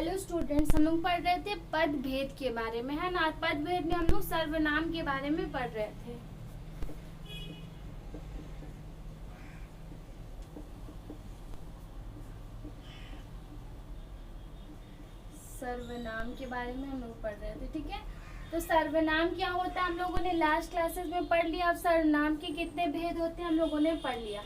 Hello students, हम लोग पढ़ रहे थे पद भेद के बारे में, है ना। पद भेद में हम लोग सर्वनाम के बारे में पढ़ रहे थे। सर्वनाम के बारे में हम लोग पढ़ रहे थे, ठीक है। तो सर्वनाम क्या होता है हम लोगों ने लास्ट क्लासेस में पढ़ लिया। अब सर्वनाम के कितने भेद होते हैं हम लोगों ने पढ़ लिया।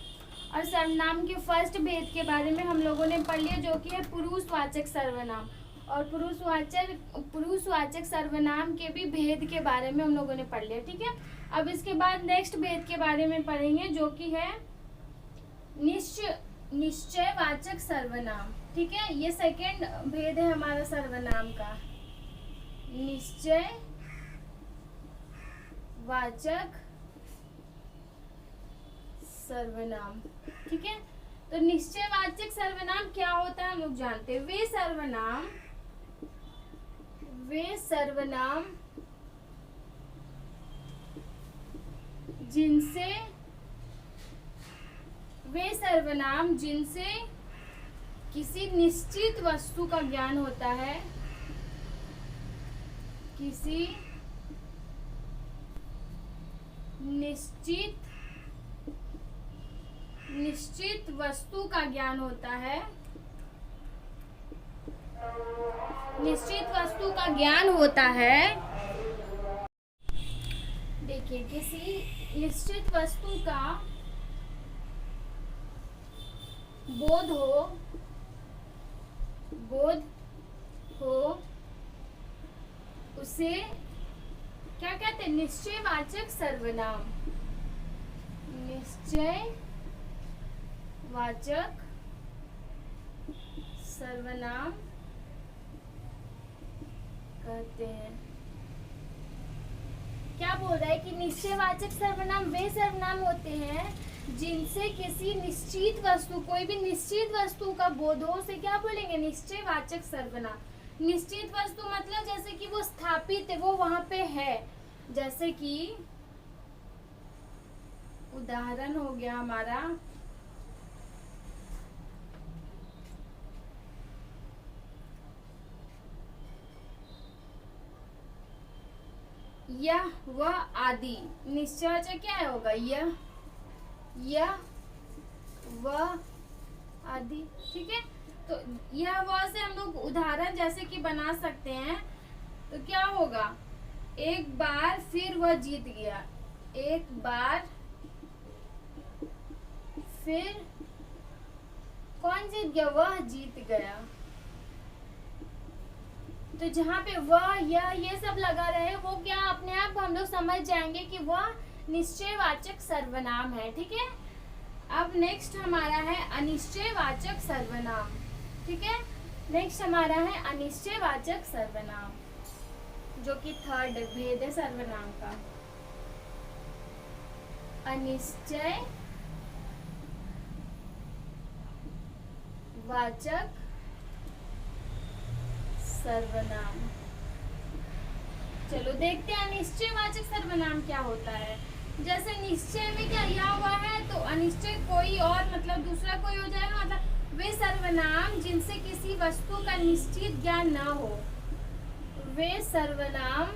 और सर्वनाम के फर्स्ट भेद के बारे में हम लोगों ने पढ़ लिया, जो कि है पुरुषवाचक सर्वनाम। और पुरुषवाचक सर्वनाम के भी भेद के बारे में हम लोगों ने पढ़ लिया, ठीक है। अब इसके बाद नेक्स्ट भेद के बारे में पढ़ेंगे, जो कि है निश्चयवाचक सर्वनाम, ठीक है। ये सेकंड भेद है हमारा सर्वनाम का, निश्चयवाचक सर्वनाम, ठीक है। तो निश्चयवाचक सर्वनाम क्या होता है हम लोग जानते हैं। वे सर्वनाम जिनसे किसी निश्चित वस्तु का ज्ञान होता है, किसी निश्चित वस्तु का ज्ञान होता है, निश्चित वस्तु का ज्ञान होता है। देखिए, किसी निश्चित वस्तु का बोध हो उसे क्या कहते हैं, निश्चयवाचक सर्वनाम, निश्चयवाचक सर्वनाम कहते हैं। क्या बोल रहा है कि निश्चयवाचक सर्वनाम वे सर्वनाम होते हैं जिनसे किसी निश्चित वस्तु, कोई भी निश्चित वस्तु का बोध हो, उसे क्या बोलेंगे, निश्चयवाचक सर्वनाम। निश्चित वस्तु मतलब जैसे कि वो स्थापित है, वो वहां पे है। जैसे कि उदाहरण हो गया हमारा यह वह आदि। निश्चयवाचक क्या होगा, यह वह आदि, ठीक है। तो यह वह से हम लोग उदाहरण जैसे कि बना सकते हैं। तो क्या होगा, एक बार फिर वह जीत गया, एक बार फिर कौन जीत गया, वह जीत गया। तो जहाँ पे वह यह ये सब लगा रहे, वो क्या अपने आप हम लोग समझ जाएंगे कि वह निश्चयवाचक सर्वनाम है, ठीक है। अब नेक्स्ट हमारा है अनिश्चयवाचक सर्वनाम, ठीक है। नेक्स्ट हमारा है अनिश्चयवाचक सर्वनाम, जो कि थर्ड भेद है सर्वनाम का। अनिश्चयवाचक सर्वनाम। चलो देखते हैं अनिश्चयवाचक सर्वनाम क्या होता है। जैसे निश्चय में क्या यह हुआ है, तो अनिश्चय कोई और मतलब दूसरा कोई हो जाएगा। मतलब वे सर्वनाम जिनसे किसी वस्तु का निश्चित ज्ञान न हो, वे सर्वनाम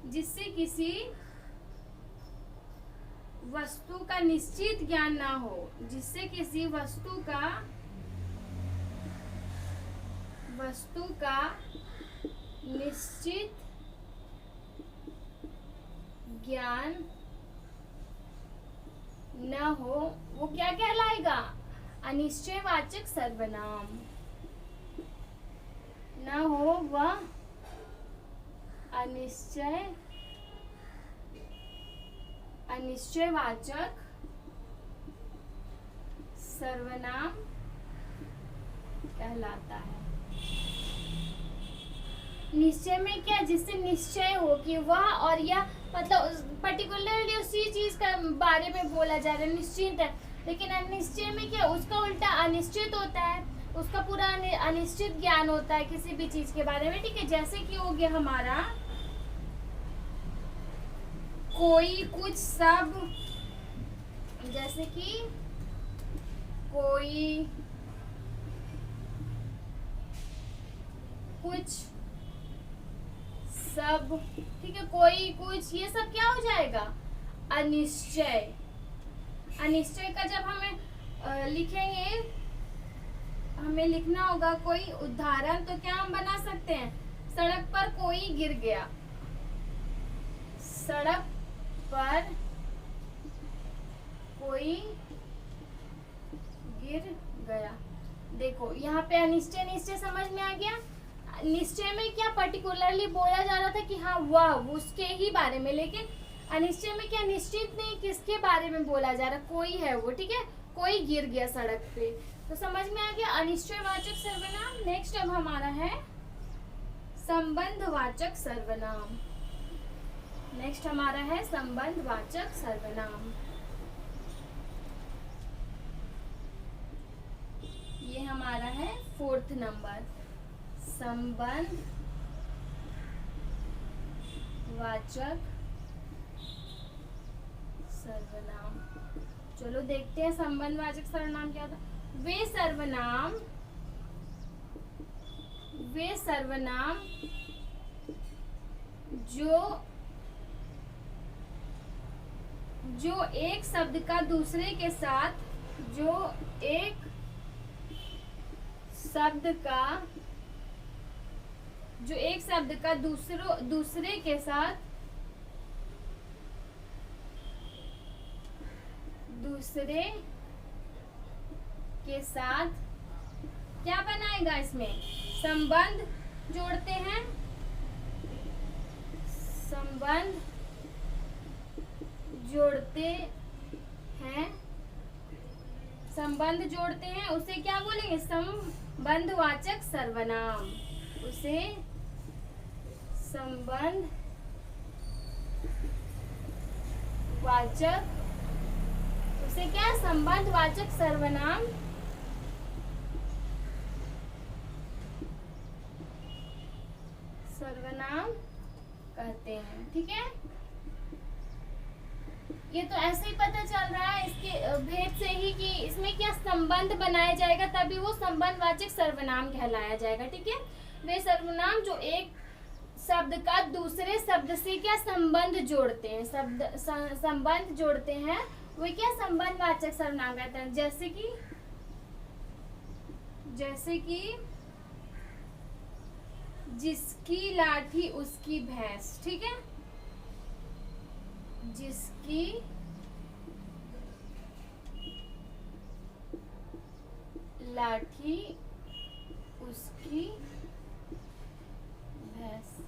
जिससे किसी वस्तु का निश्चित ज्ञान ना हो, जिससे किसी वस्तु का निश्चित ज्ञान न हो, वो क्या कहलाएगा, अनिश्चयवाचक सर्वनाम। न हो वह अनिश्चयवाचक सर्वनाम कहलाता है। निश्चय में क्या, जिससे निश्चय हो कि वह और यह मतलब पर्टिकुलरली उसी चीज का बारे में बोला जा रहा है, निश्चित है। लेकिन अनिश्चय में क्या, उसका उल्टा अनिश्चित होता है, उसका पूरा अनिश्चित ज्ञान होता है किसी भी चीज के बारे में, ठीक है। जैसे कि हो गया हमारा कोई कुछ सब, जैसे कि कोई कुछ सब, ठीक है। कोई कुछ, ये सब क्या हो जाएगा? अनिश्चय। अनिश्चय का जब हमें लिखेंगे, हमें लिखना होगा कोई उदाहरण, तो क्या हम बना सकते हैं? सड़क पर कोई गिर गया। सड़क पर कोई गिर गया। देखो यहाँ पे अनिश्चय निश्चय समझ में आ गया। निश्चय में क्या पर्टिकुलरली बोला जा रहा था कि हाँ वह उसके ही बारे में, लेकिन अनिश्चय में क्या निश्चित नहीं किसके बारे में बोला जा रहा, कोई है वो, ठीक है। कोई गिर गया सड़क पे, तो समझ में आ गया अनिश्चयवाचक सर्वनाम। नेक्स्ट अब हमारा है संबंधवाचक सर्वनाम। नेक्स्ट हमारा है संबंधवाचक सर्वनाम। ये हमारा है 4th नंबर, संबंधवाचक सर्वनाम। चलो देखते हैं संबंधवाचक सर्वनाम क्या होता है। वे सर्वनाम जो एक शब्द का दूसरे के साथ, जो एक शब्द का दूसरे के साथ, क्या बनाएगा? इसमें संबंध जोड़ते हैं। संबंध जोड़ते हैं, उसे क्या बोलेंगे? संबंधवाचक सर्वनाम। उसे क्या? संबंधवाचक सर्वनाम कहते हैं, ठीक है। ये तो ऐसे ही पता चल रहा है इसके भेद से ही कि इसमें क्या संबंध बनाया जाएगा, तभी वो संबंधवाचक सर्वनाम कहलाया जाएगा, ठीक है। वे सर्वनाम जो एक शब्द का दूसरे शब्द से क्या संबंध जोड़ते हैं, संबंध जोड़ते हैं, वो क्या संबंधवाचक सर्वनाम कहते हैं। जैसे कि जिसकी लाठी उसकी भैंस, ठीक है। जिसकी लाठी उसकी भैंस,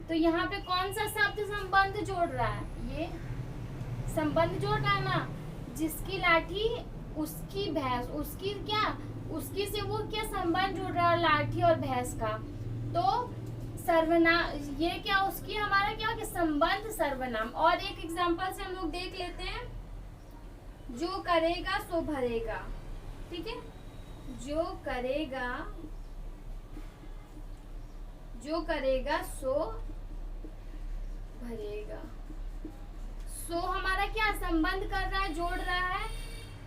तो यहाँ पे कौन सा शब्द संबंध जोड़ रहा है? ये संबंध जोड़ रहा है ना, जिसकी लाठी उसकी भैंस, उसकी क्या, उसकी से वो क्या संबंध जोड़ रहा है, लाठी और भैंस का। तो सर्वनाम ये क्या, उसकी हमारा क्या कि संबंध सर्वनाम। और एक एग्जांपल से हम लोग देख लेते हैं, जो करेगा सो भरेगा, ठीक है। जो करेगा सो भरेगा। सो हमारा क्या संबंध कर रहा है, जोड़ रहा है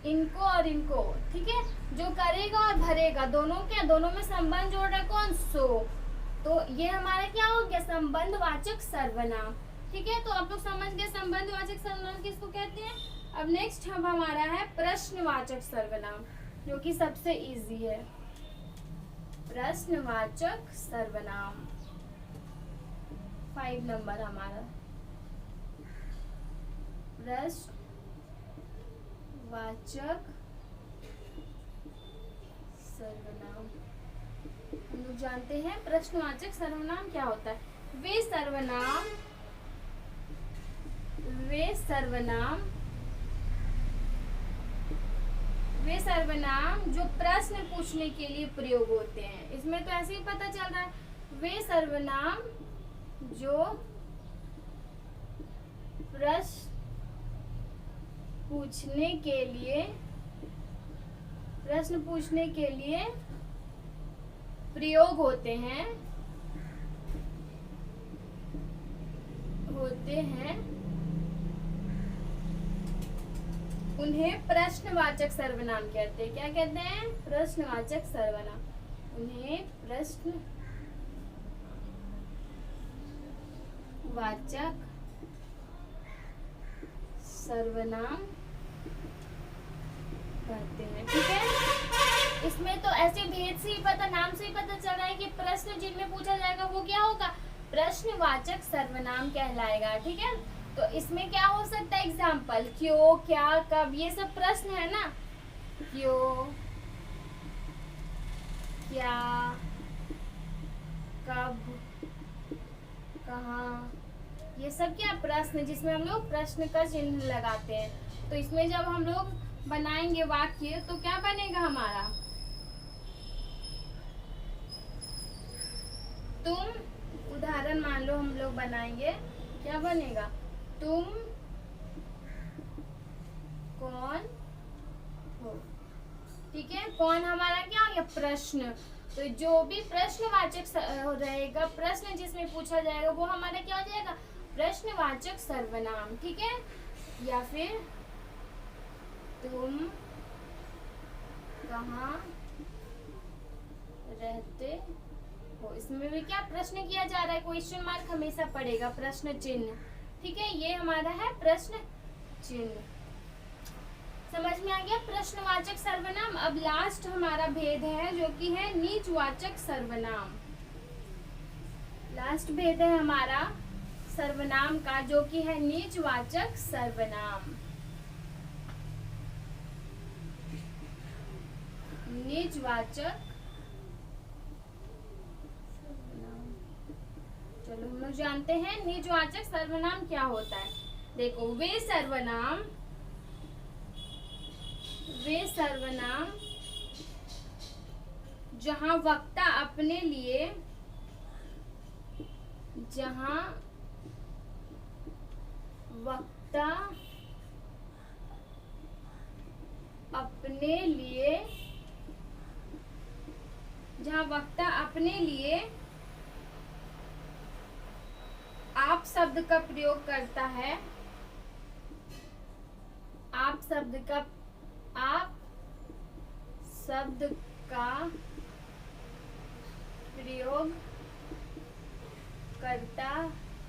इनको और इनको, ठीक है। जो करेगा और भरेगा दोनों में संबंध जोड़ रहा है कौन? सो। तो ये हमारा क्या हो गया? संबंधवाचक सर्वनाम, ठीक है। तो आप लोग समझ गए संबंधवाचक सर्वनाम किसको कहते हैं। अब नेक्स्ट अब हमारा है प्रश्नवाचक सर्वनाम, जो कि सबसे इजी है। प्रश्नवाचक सर्वनाम 5 नंबर हमारा। प्रश्नवाचक सर्वनाम हम लोग जानते हैं प्रश्नवाचक सर्वनाम क्या होता है। वे सर्वनाम जो प्रश्न पूछने के लिए प्रयोग होते हैं। इसमें तो ऐसे ही पता चल रहा है, वे सर्वनाम जो प्रश्न पूछने के लिए प्रयोग होते हैं उन्हें प्रश्नवाचक सर्वनाम कहते हैं। क्या कहते हैं? प्रश्नवाचक सर्वनाम। उन्हें प्रश्नवाचक सर्वनाम कहते हैं। ठीक है, इसमें तो ऐसे भेद से ही पता, नाम से ही पता चल रहा है कि प्रश्न जिनमें पूछा जाएगा वो क्या होगा? प्रश्नवाचक सर्वनाम कहलाएगा। ठीक है, तो इसमें क्या हो सकता है? एग्जाम्पल, क्यों, क्या, कब, ये सब प्रश्न है ना। क्यों, क्या, कब, कहाँ, ये सब क्या प्रश्न, जिसमें हम लोग प्रश्न का चिन्ह लगाते हैं। तो इसमें जब हम लोग बनाएंगे वाक्य तो क्या बनेगा हमारा? तुम, उदाहरण मान लो हम लोग बनाएंगे, क्या बनेगा? तुम कौन हो। ठीक है, कौन हमारा क्या हो गया? प्रश्न। तो जो भी प्रश्नवाचक रहेगा, प्रश्न जिसमें पूछा जाएगा वो हमारा क्या हो जाएगा? प्रश्नवाचक सर्वनाम। ठीक है, या फिर तुम कहाँ रहते हो, इसमें भी क्या प्रश्न किया जा रहा है? क्वेश्चन मार्क हमेशा पड़ेगा, प्रश्न चिन्ह। ठीक है, ये हमारा है प्रश्न चिन्ह। समझ में आ गया प्रश्नवाचक सर्वनाम। अब लास्ट हमारा भेद है जो कि है निजवाचक सर्वनाम। लास्ट भेद है हमारा सर्वनाम का जो कि है निजवाचक सर्वनाम। निजवाचक सर्वनाम, चलो हम लोग जानते हैं निजवाचक सर्वनाम क्या होता है। देखो, वे सर्वनाम जहां वक्ता अपने लिए आप शब्द का प्रयोग करता है, आप शब्द का प्रयोग करता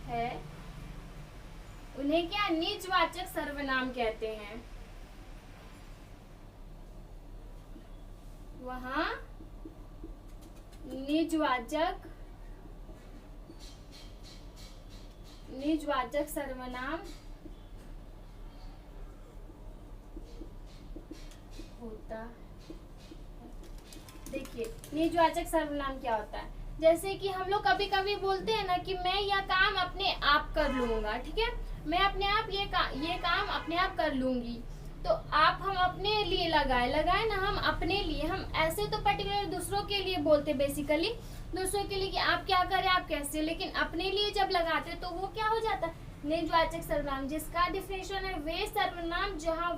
है, उन्हें क्या निजवाचक सर्वनाम कहते हैं। वहां निजवाचक सर्वनाम होता है। देखिए, निजवाचक सर्वनाम क्या होता है? जैसे कि हम लोग कभी कभी बोलते हैं ना कि मैं यह काम अपने आप कर लूंगा। ठीक है, मैं अपने आप ये काम अपने आप कर लूंगी। तो आप हम अपने लिए लगाए ना, हम अपने लिए, हम ऐसे तो पर्टिकुलर दूसरों के लिए बोलते, बेसिकली दूसरों के लिए कि आप क्या करें, आप कैसे, लेकिन अपने लिए जब लगाते तो वो क्या हो जाता है? निजवाचक सर्वनाम, जिसका डिफिनेशन है वे सर्वनाम जहां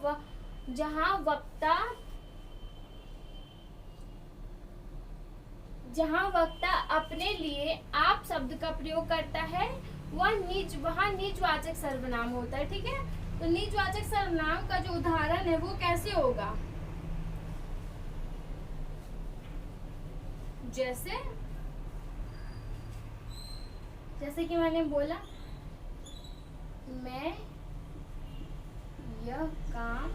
वक्ता अपने लिए आप शब्द का प्रयोग करता है, वहां निजवाचक सर्वनाम होता है। ठीक है, तो निजवाचक सर्वनाम का जो उदाहरण है वो कैसे होगा? जैसे कि मैंने बोला, मैं यह काम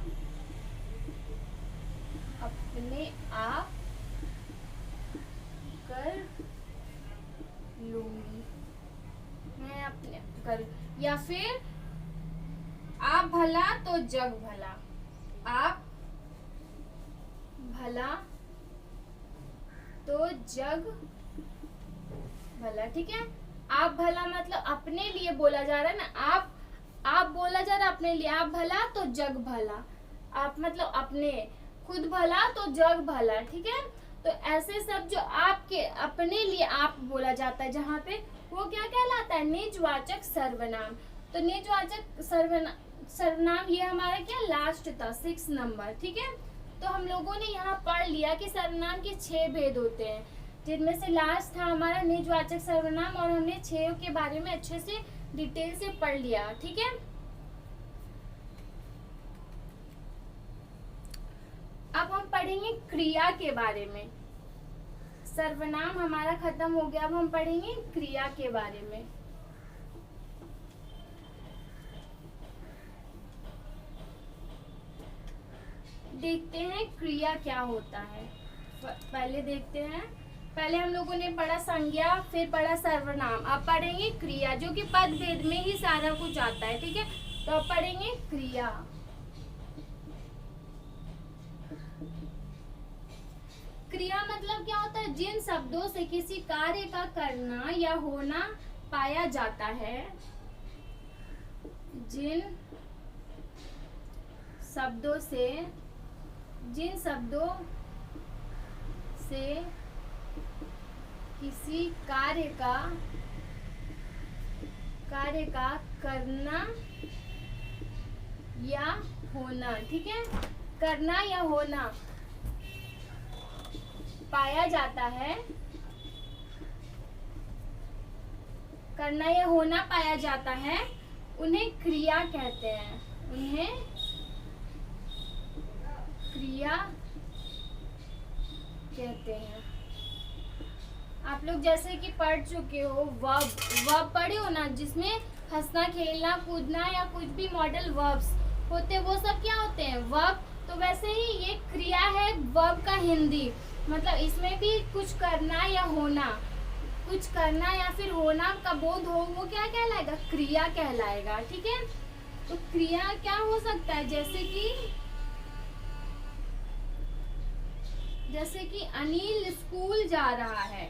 अपने आप कर लूंगी, मैं अपने कर, या फिर आप भला तो जग भला, आप भला तो जग भला। ठीक है, आप भला मतलब अपने लिए बोला जा रहा है ना, आप बोला जा रहा है अपने लिए, आप भला तो जग भला, आप मतलब अपने, खुद भला तो जग भला। ठीक है, तो ऐसे सब जो आपके अपने लिए आप बोला जाता है जहाँ पे, वो क्या कहलाता है? निजवाचक सर्वनाम। तो निजवाचक सर्वनाम ये हमारा क्या लास्ट था, 6 नंबर। ठीक है, तो हम लोगों ने यहाँ पढ़ लिया कि सर्वनाम के 6 भेद होते हैं, जिनमें से लास्ट था हमारा निजवाचक सर्वनाम, और हमने 6 के बारे में अच्छे से डिटेल से पढ़ लिया। ठीक है, पढ़ेंगे क्रिया के बारे में। सर्वनाम हमारा खत्म हो गया, अब हम पढ़ेंगे क्रिया के बारे में। देखते हैं क्रिया क्या होता है। पहले देखते हैं, पहले हम लोगों ने पढ़ा संज्ञा, फिर पढ़ा सर्वनाम, अब पढ़ेंगे क्रिया, जो कि पद भेद में ही सारा कुछ आता है। ठीक है, तो अब पढ़ेंगे क्रिया। क्रिया मतलब क्या होता है? जिन शब्दों से किसी कार्य का करना या होना पाया जाता है, जिन शब्दों से किसी कार्य का करना या होना, ठीक है, करना या होना पाया जाता है, करना या होना पाया जाता है, उन्हें क्रिया कहते हैं। उन्हें क्रिया कहते हैं। आप लोग जैसे कि पढ़ चुके हो, वर्ब पढ़े हो ना, जिसमें हंसना, खेलना, कूदना या कुछ भी मॉडल वर्ब्स होते हैं, वो सब क्या होते हैं? वर्ब। तो वैसे ही ये क्रिया है वर्ब का हिंदी, मतलब इसमें भी कुछ करना या होना, कुछ करना या फिर होना का बोध हो, वो क्या कहलाएगा? क्रिया कहलाएगा। ठीक है, तो क्रिया क्या हो सकता है? जैसे कि अनिल स्कूल जा रहा है।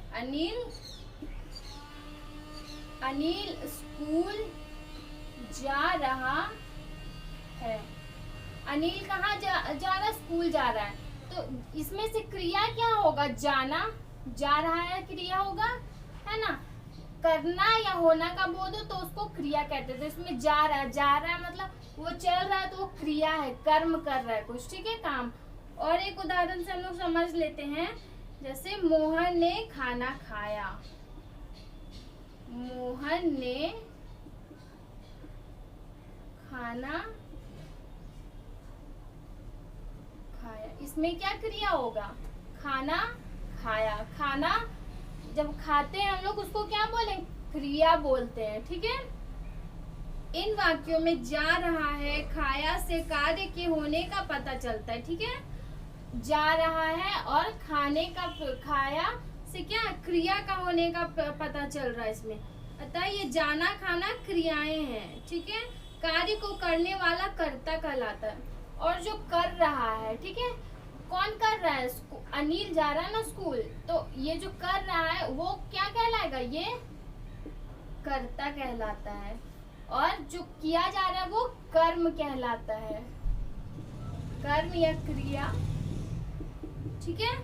अनिल स्कूल जा रहा है। अनिल कहाँ जा रहा? स्कूल जा रहा है। तो इसमें से क्रिया क्या होगा? जाना, जा रहा है क्रिया होगा, है ना। करना या होना का बोध हो तो उसको क्रिया कहते हैं। तो इसमें जा रहा है मतलब वो चल रहा है, तो वो क्रिया है, कर्म कर रहा है कुछ, ठीक है, काम। और एक उदाहरण से हम लोग समझ लेते हैं, जैसे मोहन ने खाना खाया। मोहन ने खाना खाया, इसमें क्या क्रिया होगा? खाना खाया। खाना जब खाते हैं हम लोग उसको क्या बोले? क्रिया बोलते हैं। ठीक है, इन वाक्यों में जा रहा है, खाया से कार्य के होने का पता चलता है। ठीक है, जा रहा है और खाया से क्या क्रिया का होने का पता चल रहा है इसमें। अतः ये जाना खाना क्रियाएं हैं। ठीक है, कार्य को करने वाला कर्ता कहलाता है। और जो कर रहा है, ठीक है, कौन कर रहा है? अनिल जा रहा है ना स्कूल, तो ये जो कर रहा है वो क्या कहलाएगा? ये कर्ता कहलाता है। और जो किया जा रहा है वो कर्म कहलाता है, कर्म या क्रिया। ठीक है,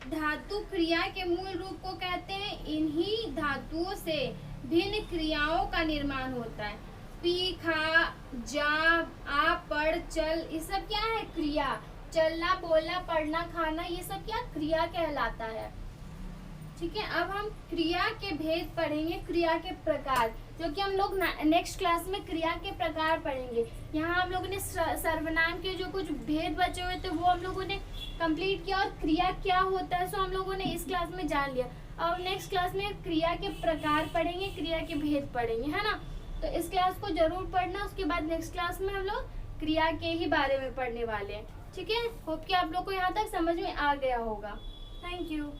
धातु क्रिया के मूल रूप को कहते हैं। इन्हीं धातुओं से भिन्न क्रियाओं का निर्माण होता है। पी, खा, जा, आ, पढ़, चल, ये सब क्या है? क्रिया। चलना, बोलना, पढ़ना, खाना, ये सब क्या क्रिया कहलाता है। ठीक है, अब हम क्रिया के भेद पढ़ेंगे, क्रिया के प्रकार, जो कि हम लोग नेक्स्ट क्लास में क्रिया के प्रकार पढ़ेंगे। यहाँ हम लोगों ने सर्वनाम के जो कुछ भेद बचे हुए थे वो हम लोगों ने कंप्लीट किया, और क्रिया क्या होता है सो हम लोगों ने इस क्लास में जान लिया। अब नेक्स्ट क्लास में क्रिया के प्रकार पढ़ेंगे, क्रिया के भेद पढ़ेंगे, है ना। तो इस क्लास को जरूर पढ़ना, उसके बाद नेक्स्ट क्लास में हम लोग क्रिया के ही बारे में पढ़ने वाले हैं। ठीक है, होप कि आप लोग को यहाँ तक समझ में आ गया होगा। Thank you.